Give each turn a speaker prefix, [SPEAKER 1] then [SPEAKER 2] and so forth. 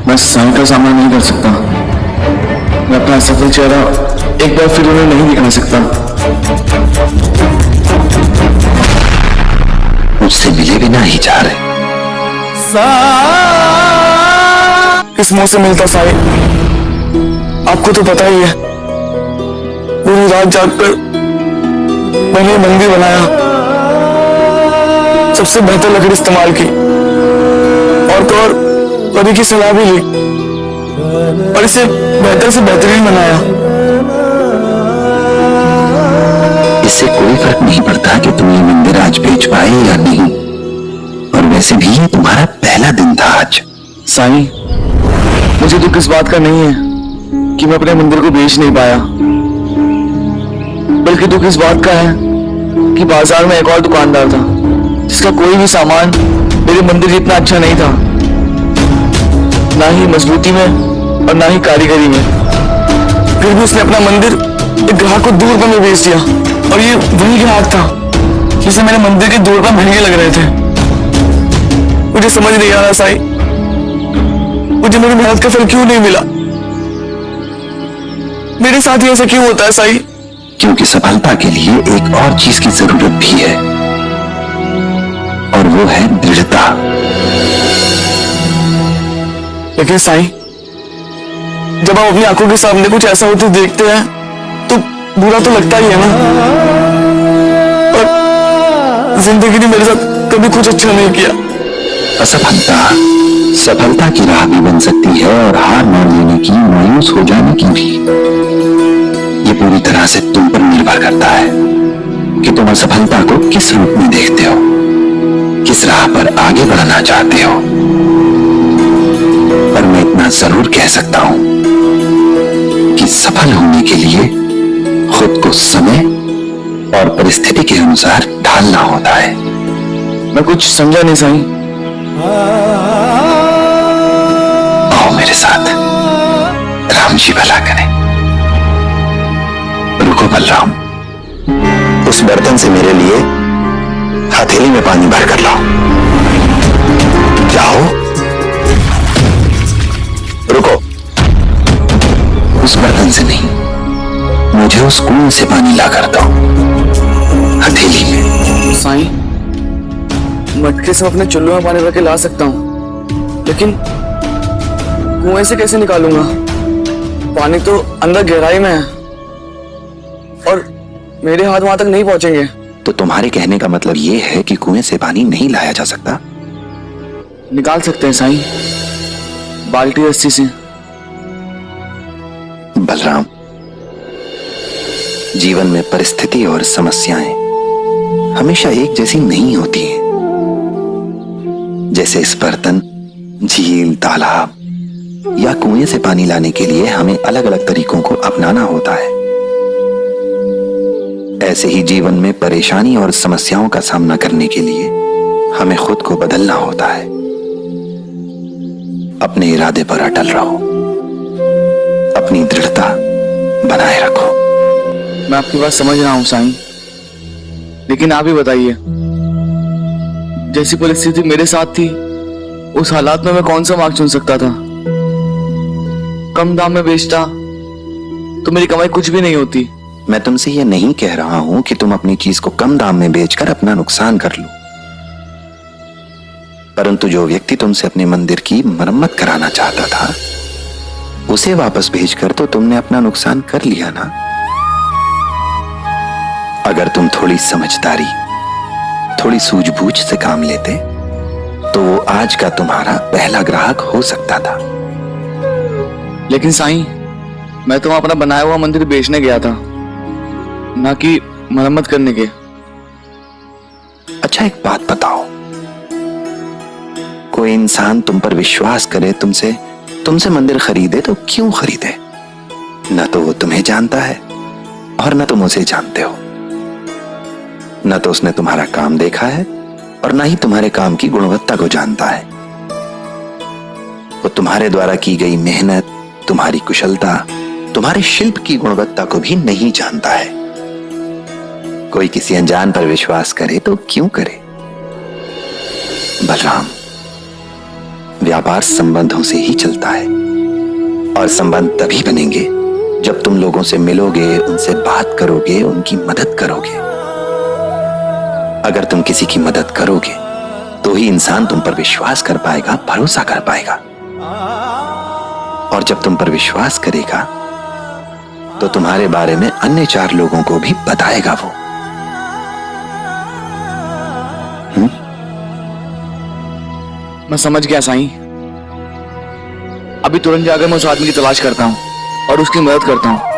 [SPEAKER 1] मैं साई का सामना नहीं कर सकता। मैं अपना असफल चेहरा एक बार फिर उन्हें नहीं दिखा सकता।
[SPEAKER 2] मुझसे मिले बिना ही जा रहे।
[SPEAKER 1] किस मुंह से मिलता साई? आपको तो पता ही है, पूरी रात जागकर मैंने मंदिर बनाया, सबसे बेहतर लकड़ी इस्तेमाल की और तो और पति की सलाह भी ली और इसे बेहतर से बेहतरीन बनाया।
[SPEAKER 2] इससे कोई फर्क नहीं पड़ता कि तुम ये मंदिर आज बेच पाए या नहीं, और वैसे भी ये तुम्हारा पहला दिन था आज।
[SPEAKER 1] साईं, मुझे दुख इस बात का नहीं है कि मैं अपने मंदिर को बेच नहीं पाया, बल्कि दुख इस बात का है कि बाजार में एक और दुकानदार था जिसका कोई भी सामान मेरे मंदिर जितना अच्छा नहीं था, ना ही मजबूती में और ना ही कारीगरी में। फिर भी उसने अपना मंदिर एक ग्राहक को 2 रुपए में बेच दिया, और ये वही ग्राहक था जिसे मेरे मंदिर के 2 रुपए महंगे लग रहे थे। मुझे समझ नहीं आ रहा साईं, मुझे मेरी मेहनत का फल क्यों नहीं मिला? मेरे साथ ही ऐसा क्यों होता है साईं?
[SPEAKER 2] क्योंकि सफलता के लिए एक और चीज की जरूरत भी है, और वो है दृढ़ता।
[SPEAKER 1] लेकिन साईं, जब हम अपनी आंखों के सामने कुछ ऐसा होते देखते हैं तो बुरा तो लगता ही है ना। और जिंदगी ने मेरे साथ कभी कुछ अच्छा नहीं किया।
[SPEAKER 2] असफलता सफलता की राह भी बन सकती है, और हार मान लेने की, मायूस हो जाने की भी। ये पूरी तरह से तुम पर निर्भर करता है कि तुम असफलता को किस रूप में देखते हो, किस राह पर आगे बढ़ना चाहते हो। पर मैं इतना जरूर कह सकता हूं कि सफल होने के लिए खुद को समय और परिस्थिति के अनुसार ढालना होता है।
[SPEAKER 1] मैं कुछ समझा नहीं साईं।
[SPEAKER 2] आओ मेरे साथ, राम जी भला करें। रुको बलराम, उस बर्तन से मेरे लिए हथेली में पानी भर कर लाओ। जाओ। रुको, उस बर्तन से नहीं, मुझे उस कुएं से पानी ला कर दो, हथेली में।
[SPEAKER 1] साईं, मटके से अपने चुल्लू में पानी भर के ला सकता हूँ, लेकिन कुएं से कैसे निकालूंगा? पानी तो अंदर गहराई में है और मेरे हाथ वहां तक नहीं पहुंचेंगे।
[SPEAKER 2] तो तुम्हारे कहने का मतलब यह है कि कुएं से पानी नहीं लाया जा सकता?
[SPEAKER 1] निकाल सकते हैं साईं, बाल्टी रस्सी से।
[SPEAKER 2] बलराम, जीवन में परिस्थिति और समस्याएं हमेशा एक जैसी नहीं होती हैं। जैसे इस बर्तन, झील, तालाब या कुएं से पानी लाने के लिए हमें अलग अलग तरीकों को अपनाना होता है, ऐसे ही जीवन में परेशानी और समस्याओं का सामना करने के लिए हमें खुद को बदलना होता है। अपने इरादे पर अटल रहो, अपनी दृढ़ता बनाए रखो।
[SPEAKER 1] मैं आपकी बात समझ रहा हूं साईं, लेकिन आप ही बताइए, जैसी परिस्थिति मेरे साथ थी उस हालात में मैं कौन सा मार्ग चुन सकता था? कम दाम में बेचता तो मेरी कमाई कुछ भी नहीं होती।
[SPEAKER 2] मैं तुमसे यह नहीं कह रहा हूं कि तुम अपनी चीज को कम दाम में बेचकर अपना नुकसान कर लो, परंतु जो व्यक्ति तुमसे अपने मंदिर की मरम्मत कराना चाहता था, उसे वापस भेजकर तो तुमने अपना नुकसान कर लिया ना। अगर तुम थोड़ी समझदारी, थोड़ी सूझबूझ से काम लेते तो वो आज का तुम्हारा पहला ग्राहक हो सकता था।
[SPEAKER 1] लेकिन साईं, मैं तो वहां अपना बनाया हुआ मंदिर बेचने गया था, ना कि मरम्मत करने के।
[SPEAKER 2] अच्छा, एक बात बताओ, कोई इंसान तुम पर विश्वास करे, तुमसे मंदिर खरीदे तो क्यों खरीदे? न तो वो तुम्हें जानता है और न तुम उसे जानते हो। न तो उसने तुम्हारा काम देखा है और न ही तुम्हारे काम की गुणवत्ता को जानता है। वो तुम्हारे द्वारा की गई मेहनत, तुम्हारी कुशलता, तुम्हारे शिल्प की गुणवत्ता को भी नहीं जानता है। कोई किसी अनजान पर विश्वास करे तो क्यों करे? बलराम, व्यापार संबंधों से ही चलता है, और संबंध तभी बनेंगे जब तुम लोगों से मिलोगे, उनसे बात करोगे, उनकी मदद करोगे। अगर तुम किसी की मदद करोगे तो ही इंसान तुम पर विश्वास कर पाएगा, भरोसा कर पाएगा। और जब तुम पर विश्वास करेगा तो तुम्हारे बारे में अन्य 4 लोगों को भी बताएगा वो।
[SPEAKER 1] मैं समझ गया साईं। अभी तुरंत जाकर मैं उस आदमी की तलाश करता हूँ और उसकी मदद करता हूँ।